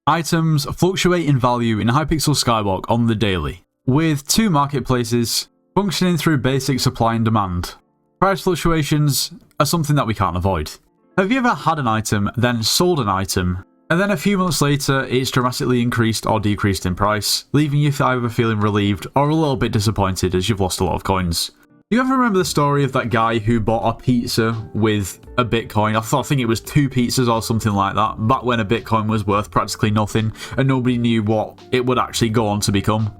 Items fluctuate in value in Hypixel Skyblock on the daily, with two marketplaces functioning through basic supply and demand. Price fluctuations are something that we can't avoid. Have you ever had an item, then sold an item, and then a few months later it's dramatically increased or decreased in price, leaving you either feeling relieved or a little bit disappointed as you've lost a lot of coins? Do you ever remember the story of that guy who bought a pizza with a Bitcoin? I think it was 2 pizzas or something like that, back when a Bitcoin was worth practically nothing and nobody knew what it would actually go on to become.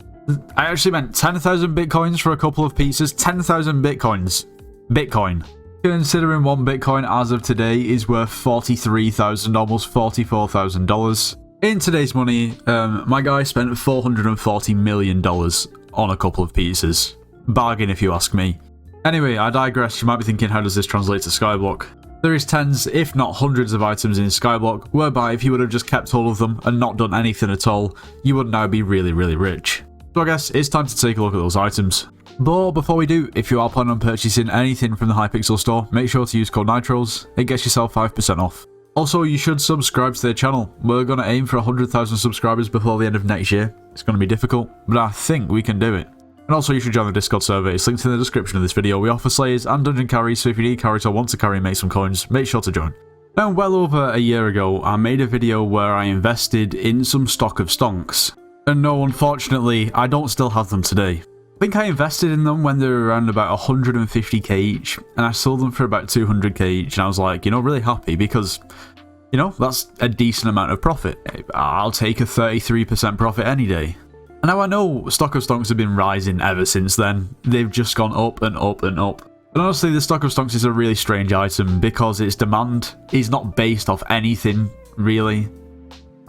I actually meant 10,000 Bitcoins for a couple of pizzas. 10,000 Bitcoins. Bitcoin. Considering one Bitcoin as of today is worth $43,000, almost $44,000. In today's money, my guy spent $440 million on a couple of pizzas. Bargain if you ask me. Anyway, I digress. You might be thinking, how does this translate to Skyblock? There is tens, if not hundreds of items in Skyblock, whereby if you would have just kept all of them and not done anything at all, you would now be really, really rich. So I guess it's time to take a look at those items. But before we do, if you are planning on purchasing anything from the Hypixel store, make sure to use code NITROS. It gets yourself 5% off. Also, you should subscribe to their channel. We're going to aim for 100,000 subscribers before the end of next year. It's going to be difficult, but I think we can do it. And also, you should join the Discord server. It's linked in the description of this video. We offer slayers and dungeon carries, so if you need carries or want to carry and make some coins, make sure to join. Now, well over a year ago, I made a video where I invested in some stock of stonks. And no, unfortunately, I don't still have them today. I think I invested in them when they were around about 150k each, and I sold them for about 200k each, and I was like, really happy because, that's a decent amount of profit. I'll take a 33% profit any day. And now I know stock of stonks have been rising ever since then. They've just gone up and up and up. And honestly, the stock of stonks is a really strange item because its demand is not based off anything, really.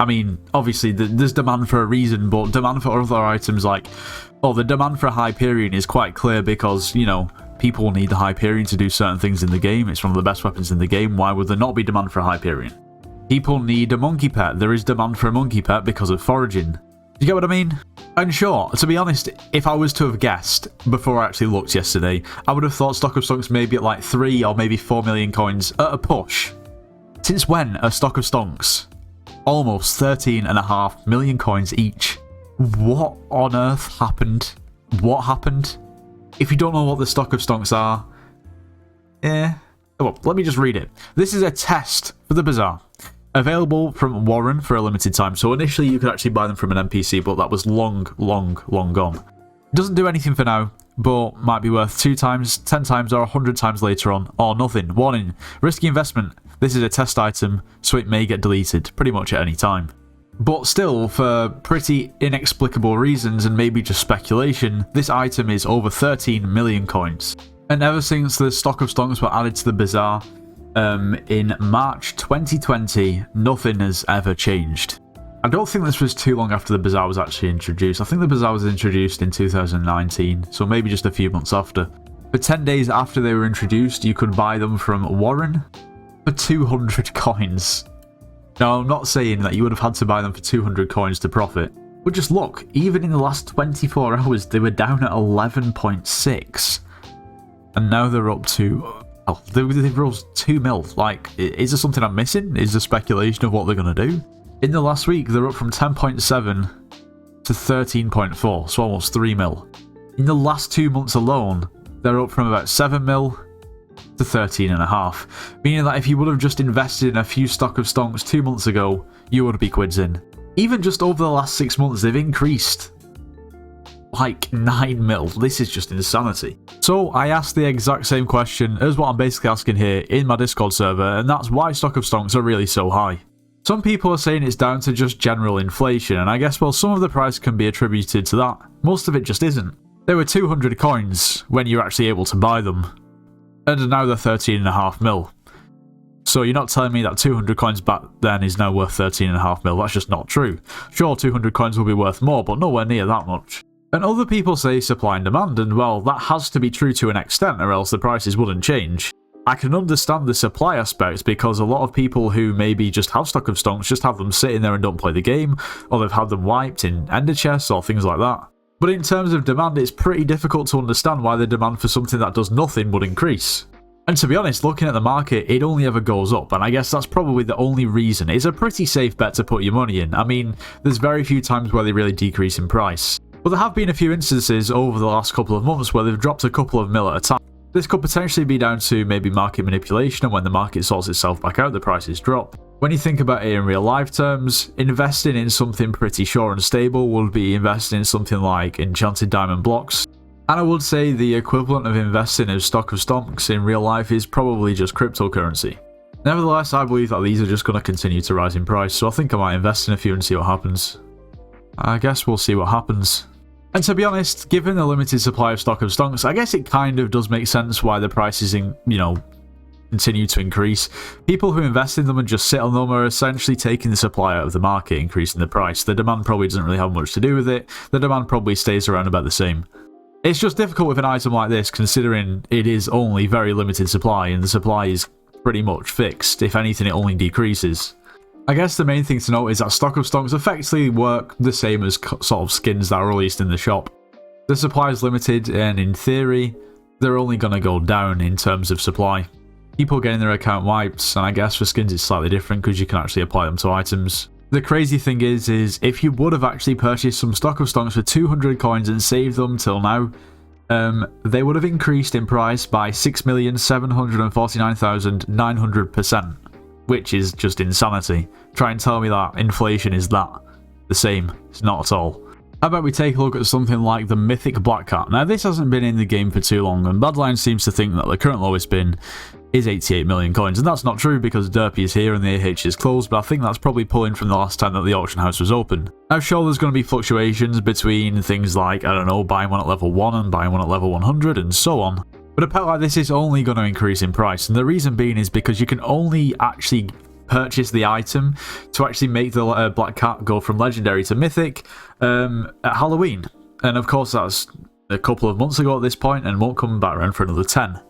I mean, obviously, there's demand for a reason, but demand for other items the demand for a Hyperion is quite clear because, people need the Hyperion to do certain things in the game. It's one of the best weapons in the game. Why would there not be demand for a Hyperion? People need a monkey pet. There is demand for a monkey pet because of foraging. You get what I mean? And sure, to be honest, if I was to have guessed before I actually looked yesterday, I would have thought stock of stonks maybe at like 3 or maybe 4 million coins at a push. Since when are stock of stonks almost 13.5 million coins each? What on earth happened? What happened? If you don't know what the stock of stonks are, well, let me just read it. This is a test for the bazaar. Available from Warren for a limited time. So initially you could actually buy them from an NPC, but that was long gone. It doesn't do anything for now, but might be worth 2 times, 10 times, or 100 times later on, or nothing. Warning, risky investment. This is a test item, so it may get deleted pretty much at any time. But still, for pretty inexplicable reasons and maybe just speculation, this item is over 13 million coins. And ever since the stock of stonks were added to the bazaar, in March 2020, nothing has ever changed. I don't think this was too long after the bazaar was actually introduced. I think the bazaar was introduced in 2019, so maybe just a few months after. For 10 days after they were introduced, you could buy them from Warren for 200 coins. Now, I'm not saying that you would have had to buy them for 200 coins to profit, but just look, even in the last 24 hours, they were down at 11.6. And now they're up to... Oh, they've rose 2 mil. Is there something I'm missing? Is there speculation of what they're going to do? In the last week, they're up from 10.7 to 13.4, so almost 3 mil. In the last 2 months alone, they're up from about 7 mil to 13.5, meaning that if you would have just invested in a few stock of stonks 2 months ago, you would be quids in. Even just over the last 6 months, they've increased like 9 mil. This is just insanity. So I asked the exact same question as what I'm basically asking here in my Discord server, and that's why stock of stonks are really so high. Some people are saying it's down to just general inflation, and I guess, well, some of the price can be attributed to that. Most of it just isn't. They were 200 coins when you're actually able to buy them, and now they're 13.5 mil. So you're not telling me that 200 coins back then is now worth 13.5 mil. That's just not true. Sure, 200 coins will be worth more, but nowhere near that much. And other people say supply and demand, and well, that has to be true to an extent or else the prices wouldn't change. I can understand the supply aspect because a lot of people who maybe just have stock of stonks just have them sitting there and don't play the game, or they've had them wiped in ender chests or things like that. But in terms of demand, it's pretty difficult to understand why the demand for something that does nothing would increase. And to be honest, looking at the market, it only ever goes up, and I guess that's probably the only reason. It's a pretty safe bet to put your money in. I mean, there's very few times where they really decrease in price. But there have been a few instances over the last couple of months where they've dropped a couple of mil at a time. This could potentially be down to maybe market manipulation, and when the market sorts itself back out, the prices drop. When you think about it in real life terms, investing in something pretty sure and stable would be investing in something like enchanted diamond blocks. And I would say the equivalent of investing in stock of stocks in real life is probably just cryptocurrency. Nevertheless, I believe that these are just going to continue to rise in price, so I think I might invest in a few and see what happens. I guess we'll see what happens. And to be honest, given the limited supply of stock of stocks, I guess it kind of does make sense why the prices, continue to increase. People who invest in them and just sit on them are essentially taking the supply out of the market, increasing the price. The demand probably doesn't really have much to do with it. The demand probably stays around about the same. It's just difficult with an item like this, considering it is only very limited supply, and the supply is pretty much fixed. If anything, it only decreases. I guess the main thing to note is that stock of stocks effectively work the same as sort of skins that are released in the shop. The supply is limited, and in theory, they're only going to go down in terms of supply. People getting their account wiped, and I guess for skins it's slightly different because you can actually apply them to items. The crazy thing is if you would have actually purchased some stock of stocks for 200 coins and saved them till now, they would have increased in price by 6,749,900%, which is just insanity. Try and tell me that inflation is that the same. It's not at all. How about we take a look at something like the Mythic Black Cat. Now, this hasn't been in the game for too long, and Badline seems to think that the current lowest bin is 88 million coins, and that's not true because Derpy is here and the AH is closed, but I think that's probably pulling from the last time that the auction house was open. Now, sure, there's going to be fluctuations between things like, I don't know, buying one at level 1 and buying one at level 100 and so on, but a pet like this is only going to increase in price, and the reason being is because you can only actually purchase the item to actually make the Black Cat go from legendary to mythic at Halloween, and of course that's a couple of months ago at this point and won't come back around for another 10.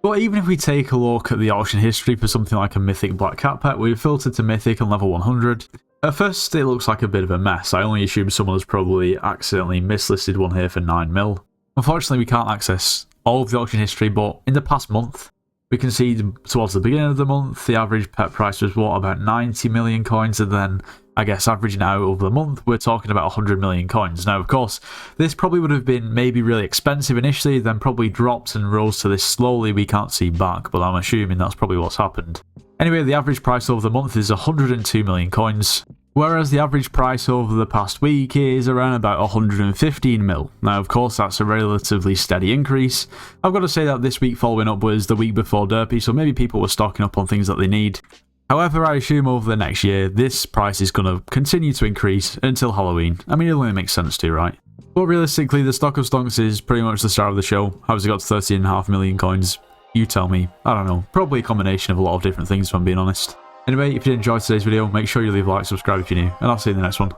But even if we take a look at the auction history for something like a Mythic Black Cat pet, we've filtered to Mythic and level 100. At first it looks like a bit of a mess. I only assume someone has probably accidentally mislisted one here for 9 mil. Unfortunately we can't access all of the auction history, but in the past month we can see towards the beginning of the month the average pet price was what, about 90 million coins, and then I guess averaging out over the month we're talking about 100 million coins. Now of course this probably would have been maybe really expensive initially, then probably dropped and rose to this slowly we can't see back, but I'm assuming that's probably what's happened. Anyway, the average price over the month is 102 million coins, whereas the average price over the past week is around about 115 mil. Now of course that's a relatively steady increase. I've got to say that this week following up was the week before Derpy, so maybe people were stocking up on things that they need. However, I assume over the next year, this price is going to continue to increase until Halloween. I mean, it only makes sense to, right? But realistically, the stock of stocks is pretty much the star of the show. How's it got to 13.5 million coins? You tell me. I don't know. Probably a combination of a lot of different things, if I'm being honest. Anyway, if you enjoyed today's video, make sure you leave a like, subscribe if you're new, and I'll see you in the next one.